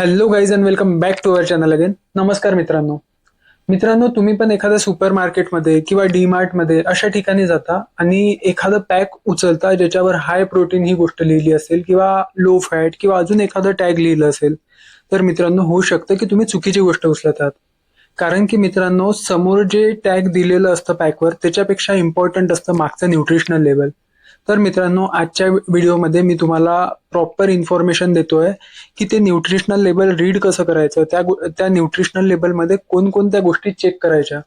Hello guys and welcome back to our channel again. नमस्कार मित्रांनो. मित्रांनो, तुम्ही पण एखाद्या सुपर मार्केटमध्ये किंवा डी मार्टमध्ये अशा ठिकाणी जाता आणि एखादं पॅक उचलता ज्याच्यावर हाय प्रोटीन ही गोष्ट लिहिली असेल किंवा लो फॅट किंवा अजून एखादं टॅग लिहिलं असेल, तर मित्रांनो होऊ शकतं की तुम्ही चुकीची गोष्ट उचलत आहात. कारण की मित्रांनो, समोर जे टॅग दिलेलं असतं पॅकवर त्याच्यापेक्षा इम्पॉर्टंट असतं मागचं न्यूट्रिशनल लेवल. तर मित्रांनो, आजच्या व्हिडिओमध्ये मी तुम्हाला प्रॉपर इन्फॉर्मेशन देतोय की ते न्यूट्रिशनल लेबल रीड कसं करायचं, त्या न्यूट्रिशनल लेबलमध्ये कोणकोणत्या गोष्टी चेक करायच्या,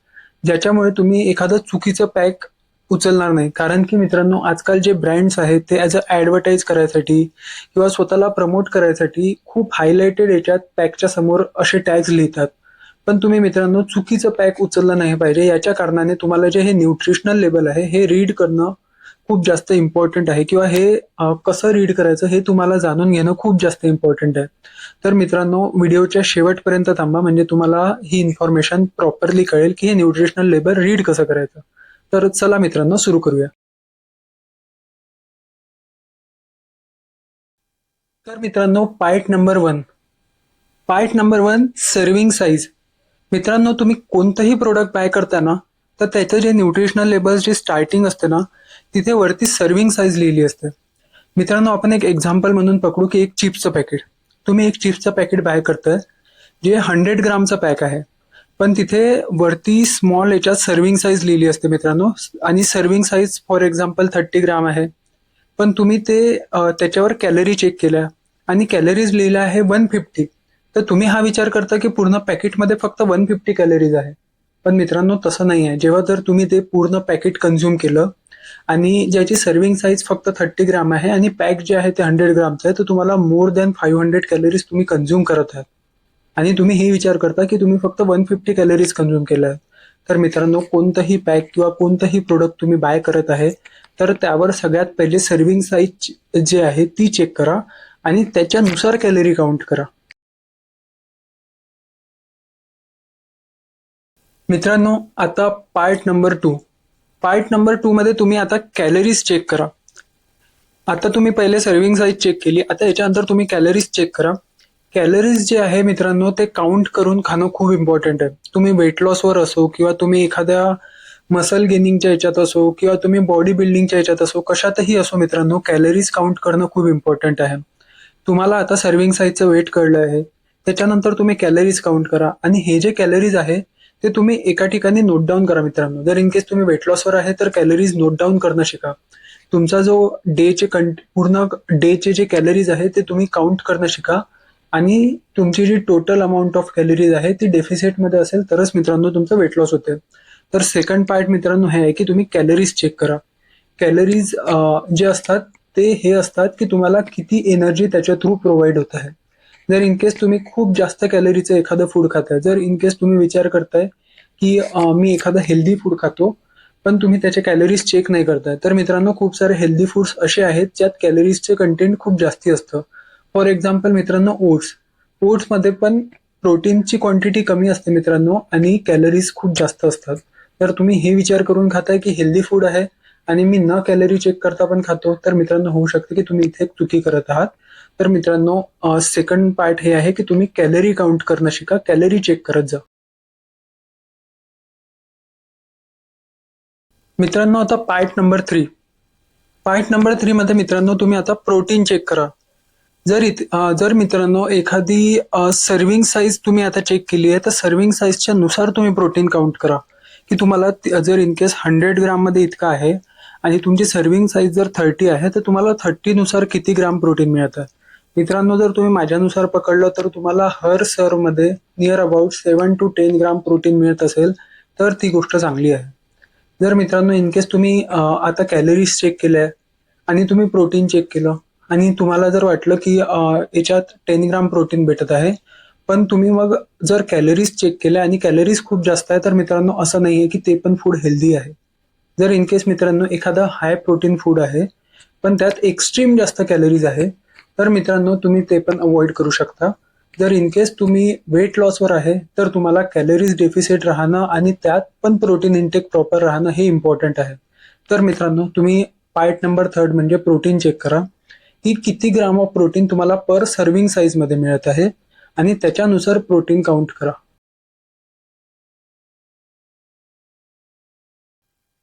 ज्याच्यामुळे तुम्ही एखादं चुकीचं पॅक उचलणार नाही. कारण की मित्रांनो, आजकाल जे ब्रँड्स आहेत ते ॲज अ ॲडव्हर्टाईज करायसाठी किंवा स्वतःला प्रमोट करायसाठी खूप हायलाइटेड याच्यात पॅकच्या समोर असे टॅग्स लिहितात. पण तुम्ही मित्रांनो चुकीचं पॅक उचललं नाही पाहिजे. याच्या कारणाने तुम्हाला जे हे न्यूट्रिशनल लेबल आहे हे रीड करणं खूप जास्त इम्पॉर्टंट आहे किंवा हे कसं रीड करायचं हे तुम्हाला जाणून घेणं खूप जास्त इम्पॉर्टंट आहे. तर मित्रांनो, व्हिडिओच्या शेवटपर्यंत थांबा, म्हणजे तुम्हाला ही इन्फॉर्मेशन प्रॉपरली कळेल की हे न्यूट्रिशनल लेबल रीड कसं करायचं. तर चला मित्रांनो, सुरू करूया. तर मित्रांनो, part number one, serving size. मित्रांनो, तुम्ही कोणतंही प्रोडक्ट बाय करताना तर त्याचं जे न्यूट्रिशनल लेबल जे स्टार्टिंग असते ना, तिथे वरती सर्विंग साईज लिहिली असते. मित्रांनो, आपण एक एक्झाम्पल म्हणून पकडू की एक चिप्सचं पॅकेट. तुम्ही एक चिप्सचं पॅकेट बाय करताय जे 100 ग्रामचं पॅक आहे. पण तिथे वरती स्मॉल याच्यात सर्विंग साईज लिहिली असते मित्रांनो. आणि सर्विंग साईज फॉर एक्झाम्पल 30 ग्राम आहे. पण तुम्ही ते त्याच्यावर कॅलरी चेक केल्या आणि कॅलरीज लिहिल्या आहे 150. तर तुम्ही हा विचार करता की पूर्ण पॅकेटमध्ये फक्त 150 कॅलरीज आहे. पण मित्रांनो, तसं नाही आहे. जेव्हा जर तुम्ही ते पूर्ण पॅकेट कन्झ्युम केलं आणि ज्याची सर्विंग साईज फक्त 30 ग्राम आहे आणि पॅक जे आहे ते 100 ग्रामचं आहे, तर तुम्हाला मोर दॅन 500 कॅलरीज तुम्ही कन्झ्युम करत आहात. आणि तुम्ही हे विचार करता की तुम्ही फक्त 150 कॅलरीज कन्झ्युम केल्या आहेत. तर मित्रांनो, कोणतंही पॅक किंवा कोणतंही प्रोडक्ट तुम्ही बाय करत आहे तर त्यावर सगळ्यात पहिले सर्विंग साईज जे आहे ती चेक करा आणि त्याच्यानुसार कॅलरी काउंट करा. मित्रांनो, आता पार्ट नंबर टू मध्ये तुम्ही आता कॅलरीज चेक करा. आता तुम्ही पहिले सर्विंग साईज चेक केली, आता याच्यानंतर तुम्ही कॅलरीज चेक करा. कॅलरीज जे आहे मित्रांनो, ते काउंट करून खाणं खूप इम्पॉर्टंट आहे. तुम्ही वेट लॉसवर असो किंवा तुम्ही एखाद्या मसल गेनिंगच्या याच्यात असो किंवा तुम्ही बॉडी बिल्डिंगच्या याच्यात असो, कशातही असो मित्रांनो, कॅलरीज काउंट करणं खूप इम्पॉर्टंट आहे. तुम्हाला आता सर्विंग साईजचं वेट कळलं आहे, त्याच्यानंतर तुम्ही कॅलरीज काउंट करा आणि हे जे कॅलरीज आहे ते तुम्ही एका ठिकाणी नोट डाऊन करा मित्रांनो. जर इन केस तुम्ही वेट लॉसवर आहे तर कॅलरीज नोट डाऊन करणं शिका. तुमचा जो पूर्ण डेचे जे कॅलरीज आहे ते तुम्ही काउंट करणं शिका आणि तुमची जी टोटल अमाऊंट ऑफ कॅलरीज आहे ती डेफिसिटमध्ये असेल तरच मित्रांनो तुमचं वेट लॉस होते. तर सेकंड पार्ट मित्रांनो हे आहे की तुम्ही कॅलरीज चेक करा. कॅलरीज जे असतात ते हे असतात की तुम्हाला किती एनर्जी त्याच्या थ्रू प्रोव्हाइड होत आहे. जर इन केस तुम्ही खूप जास्त कॅलरीचं एखादं फूड खाताय, जर इन केस तुम्ही विचार करताय की मी एखादं हेल्दी फूड खातो पण तुम्ही त्याचे कॅलरीज चेक नाही करताय, तर मित्रांनो खूप सारे हेल्दी फूड्स असे आहेत ज्यात कॅलरीजचे कंटेंट खूप जास्ती असतं. फॉर एक्झाम्पल मित्रांनो, ओट्समध्ये पण प्रोटीनची क्वांटिटी कमी असते मित्रांनो आणि कॅलरीज खूप जास्त असतात. तर तुम्ही हे विचार करून खाताय की हेल्दी फूड आहे आणि मी न कॅलरी चेक करता पण खातो, तर मित्रांनो होऊ शकते की तुम्ही इथे एक चुकी करत आहात. तर मित्रांनो, सेकंड पार्ट हे आहे की तुम्ही कॅलरी काउंट करणं शिका, कॅलरी चेक करत जा. मित्रांनो, आता पार्ट नंबर थ्री मध्ये मित्रांनो तुम्ही आता प्रोटीन चेक करा. जर मित्रांनो एखादी सर्विंग साईज तुम्ही आता चेक केली आहे तर सर्विंग साईजच्या नुसार तुम्ही प्रोटीन काउंट करा की तुम्हाला जर इन केस 100 ग्राम मध्ये इतका आहे आणि तुमची सर्विंग साईज जर 30 आहे तर तुम्हाला 30 नुसार किती ग्राम प्रोटीन मिळत आहे. मित्रांनो, जर तुम्ही माझ्यानुसार पकडलं तर तुम्हाला हर सर्व मध्ये near about 7 to 10 gram protein मिळत असेल तर ती गोष्ट चांगली आहे. जर मित्रांनो इन केस तुम्ही आता कॅलरीज चेक केल्या आणि तुम्ही प्रोटीन चेक केलं आणि तुम्हाला जर वाटलं की याच्यात 10 ग्राम प्रोटीन भेटत आहे, पण तुम्ही मग जर कॅलरीज चेक केल्या आणि कॅलरीज खूप जास्त आहे, तर मित्रांनो असं नाहीये की ते पण फूड हेल्दी आहे. जर इन केस मित्रांनो एखादा हाय प्रोटीन फूड आहे पण त्यात एक्स्ट्रीम जास्त कॅलरीज आहे, तर मित्रांनो तुम्ही ते पण अवॉइड करू शकता. जर इन केस तुम्ही वेट लॉसवर आहे तर तुम्हाला कॅलरीज डेफिसिट राहणं आणि त्यात पण प्रोटीन इंटेक प्रॉपर राहणं हे इम्पॉर्टंट आहे. तर मित्रांनो, तुम्ही पार्ट नंबर थर्ड म्हणजे प्रोटीन चेक करा की किती ग्राम ऑफ प्रोटीन तुम्हाला पर सर्विंग साईज मध्ये मिळत आहे आणि त्याच्यानुसार प्रोटीन काउंट करा.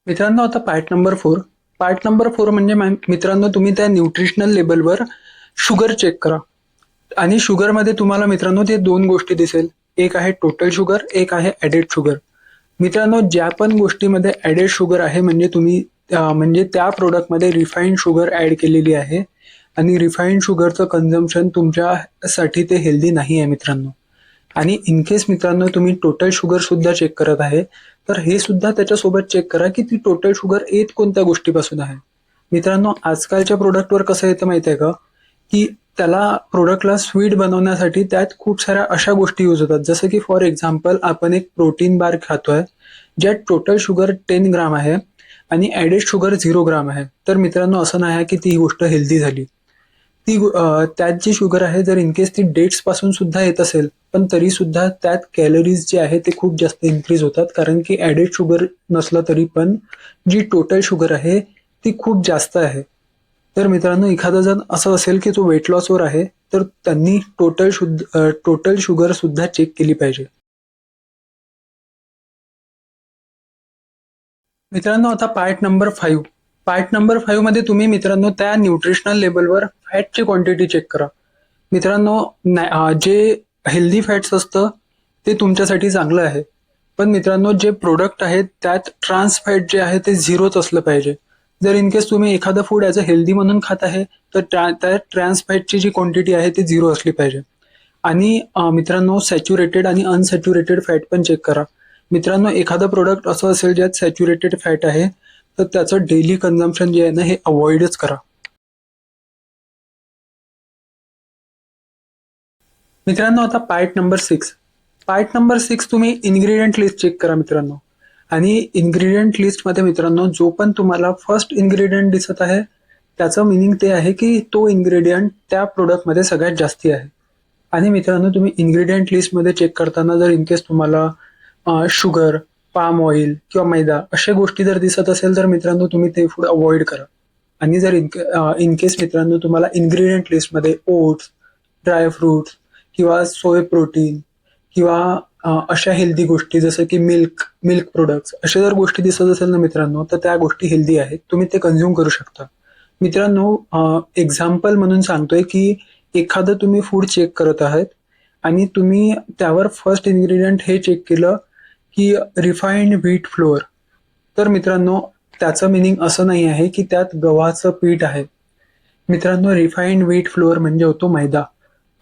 मित्रांनो, आता पार्ट नंबर 4 म्हणजे मित्रांनो, तुम्ही त्या न्यूट्रिशनल लेबलवर शुगर चेक करा. आणि शुगरमध्ये तुम्हाला मित्रांनो ते दोन गोष्टी दिसेल. एक आहे टोटल शुगर, एक आहे ॲडेड शुगर. मित्रांनो, ज्या पण गोष्टीमध्ये ॲडेड शुगर आहे म्हणजे तुम्ही म्हणजे त्या प्रोडक्टमध्ये रिफाईंड शुगर ॲड केलेली आहे आणि रिफाईंड शुगरचं कन्झम्पशन तुमच्यासाठी ते हेल्दी नाही आहे मित्रांनो. आणि इन केस मित्रांनो तुम्ही टोटल शुगर सुद्धा चेक करत आहे, तर हे सुद्धा त्याच्यासोबत चेक करा की ती टोटल शुगर येत कोणत्या गोष्टीपासून आहे. मित्रांनो, आजकालच्या प्रोडक्टवर कसं येतं माहिती आहे का, की त्याला प्रोडक्टला स्वीट बनवण्यासाठी त्यात खूप साऱ्या अशा गोष्टी यूज होतात. जसं की फॉर एक्झाम्पल आपण एक प्रोटीन बार खातोय ज्यात टोटल शुगर 10 ग्राम आहे आणि ॲडेड शुगर 0 ग्राम आहे. तर मित्रांनो, असं नाही आहे की ती गोष्ट हेल्दी झाली. त्यात जी शुगर आहे जर इन केस ती डेट्स पासून सुद्धा येत असेल, पण तरी सुद्धा त्यात कॅलरीज जे आहे ते खूप जास्त इन्क्रीज होतात, कारण की ॲडेड शुगर नसलं तरी पण जी टोटल शुगर आहे ती खूप जास्त आहे. तर मित्रांनो, एखादा जण असं असेल की तो वेट लॉसवर आहे, तर त्यांनी टोटल शुगर सुद्धा चेक केली पाहिजे. मित्रांनो, आता पार्ट नंबर 5 मध्ये तुम्ही मित्रांनो त्या न्यूट्रिशनल लेबलवर फॅटची क्वांटिटी चेक करा. मित्रांनो, जे हेल्दी फॅट्स असतं ते तुमच्यासाठी चांगलं आहे. पण मित्रांनो, जे प्रोडक्ट आहेत त्यात ट्रान्स फॅट जे आहे ते झिरोच असलं पाहिजे. जर इन केस तुम्ही एखादं फूड ॲज अ हेल्दी म्हणून खात आहे, तर त्या ट्रान्स फॅटची जी क्वांटिटी आहे ती झिरो असली पाहिजे. आणि मित्रांनो, सॅच्युरेटेड आणि अनसॅच्युरेटेड फॅट पण चेक करा. मित्रांनो, एखादं प्रोडक्ट असं असेल ज्यात सॅच्युरेटेड फॅट आहे, तर त्याचं डेली कन्झम्पशन जे आहे ना हे अवॉइडच करा. मित्रांनो, आता पार्ट नंबर 6 तुम्ही इन्ग्रेडियंट लिस्ट चेक करा मित्रांनो. आणि इन्ग्रेडियंट लिस्टमध्ये मित्रांनो जो पण तुम्हाला फर्स्ट इन्ग्रेडियंट दिसत आहे त्याचं मिनिंग ते आहे की तो इन्ग्रेडियंट त्या प्रोडक्टमध्ये सगळ्यात जास्ती आहे. आणि मित्रांनो, तुम्ही इन्ग्रेडियंट लिस्टमध्ये चेक करताना जर इन केस तुम्हाला शुगर, पाम ऑइल किंवा मैदा अशा गोष्टी जर दिसत असेल, तर मित्रांनो तुम्ही ते फूड अवॉइड करा. आणि जर इन केस मित्रांनो तुम्हाला इन्ग्रेडियंट लिस्टमध्ये ओट्स, ड्राय फ्रुट्स किंवा सोय प्रोटीन किंवा अशा हेल्दी गोष्टी जसं की मिल्क मिल्क प्रोडक्ट्स अशा जर गोष्टी दिसत असेल ना मित्रांनो, तर त्या गोष्टी हेल्दी आहेत, तुम्ही ते कन्झ्युम करू शकता. मित्रांनो, एक्झाम्पल म्हणून सांगतोय की एखादं तुम्ही फूड चेक करत आहात आणि तुम्ही त्यावर फर्स्ट इन्ग्रेडियंट हे चेक केलं की रिफाईंड व्हीट फ्लोअर. तर मित्रांनो, त्याचं मिनिंग असं नाही आहे की त्यात गव्हाचं पीठ आहे. मित्रांनो, रिफाईंड व्हीट फ्लोअर म्हणजे होतो मैदा.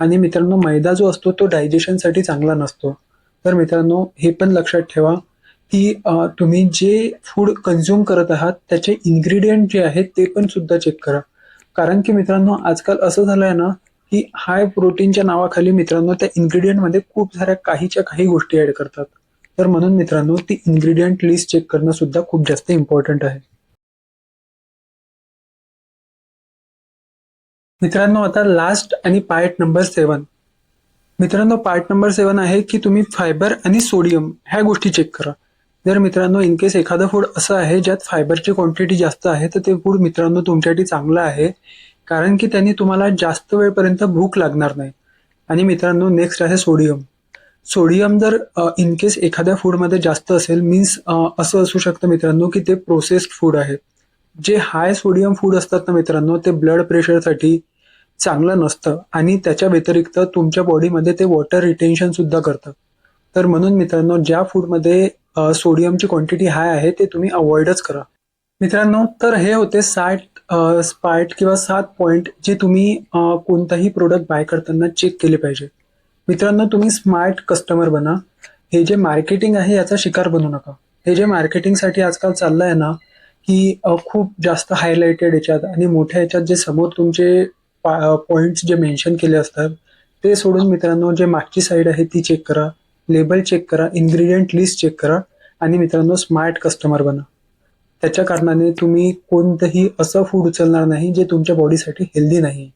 आणि मित्रांनो, मैदा जो असतो तो डायजेशनसाठी चांगला नसतो. तर मित्रांनो, हे पण लक्षात ठेवा की तुम्ही जे फूड कन्झ्युम करत आहात त्याचे इन्ग्रेडियंट जे आहेत ते पण सुद्धा चेक करा. कारण की मित्रांनो, आजकाल असं झालंय ना की हाय प्रोटीनच्या नावाखाली मित्रांनो त्या इन्ग्रेडियंटमध्ये खूप साऱ्या काहीच्या काही गोष्टी ऍड करतात. तर म्हणून मित्रांनो, ती इन्ग्रेडियंट लिस्ट चेक करणं सुद्धा खूप जास्त इम्पॉर्टंट आहे. मित्रांनो, आता लास्ट आणि पार्ट नंबर 7 आहे की तुम्ही फायबर आणि सोडियम ह्या गोष्टी चेक करा. जर मित्रांनो इन केस एखादं फूड असं आहे ज्यात फायबरची क्वांटिटी जास्त आहे, तर ते फूड मित्रांनो तुमच्यासाठी चांगलं आहे, कारण की त्यांनी तुम्हाला जास्त वेळपर्यंत भूक लागणार नाही. आणि मित्रांनो, नेक्स्ट आहे सोडियम. सोडियम जर इन केस एखाद्या फूडमध्ये जास्त असेल मीन्स असं असू शकतं मित्रांनो की ते प्रोसेस्ड फूड आहे. जे हाय सोडियम फूड असतात ना मित्रांनो, ते ब्लड प्रेशरसाठी चांगलं नसतं आणि त्याच्या व्यतिरिक्त तुमच्या बॉडीमध्ये ते वॉटर रिटेन्शन सुद्धा करतं. तर म्हणून मित्रांनो, ज्या फूडमध्ये सोडियमची क्वांटिटी हाय आहे ते तुम्ही अवॉइडच करा. मित्रांनो, तर हे होते 7 पॉइंट जे तुम्ही कोणताही प्रोडक्ट बाय करताना चेक केले पाहिजे. मित्रांनो, तुम्ही स्मार्ट कस्टमर बना. हे जे मार्केटिंग आहे याचा शिकार बनू नका. हे जे मार्केटिंगसाठी आजकाल चाललंय ना की खूप जास्त हायलाइटेड याच्यात आणि मोठ्या याच्यात जे समोर तुमचे पॉइंट्स जे मेन्शन केले असतात ते सोडून मित्रांनो, जे मागची साईड आहे ती चेक करा, लेबल चेक करा, इन्ग्रेडियंट लिस्ट चेक करा आणि मित्रांनो स्मार्ट कस्टमर बना. त्याच्या कारणाने तुम्ही कोणतंही असं फूड उचलणार नाही जे तुमच्या बॉडीसाठी हेल्दी नाही.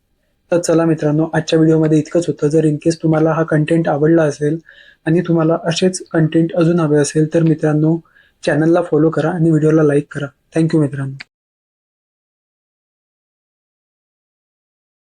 तर चला मित्रांनो, आजच्या व्हिडिओमध्ये इतकंच होतं. जर इन केस तुम्हाला हा कंटेंट आवडला असेल आणि तुम्हाला असेच कंटेंट अजून हवे असेल तर मित्रांनो चॅनलला फॉलो करा आणि व्हिडिओला लाईक करा. थँक्यू मित्रांनो.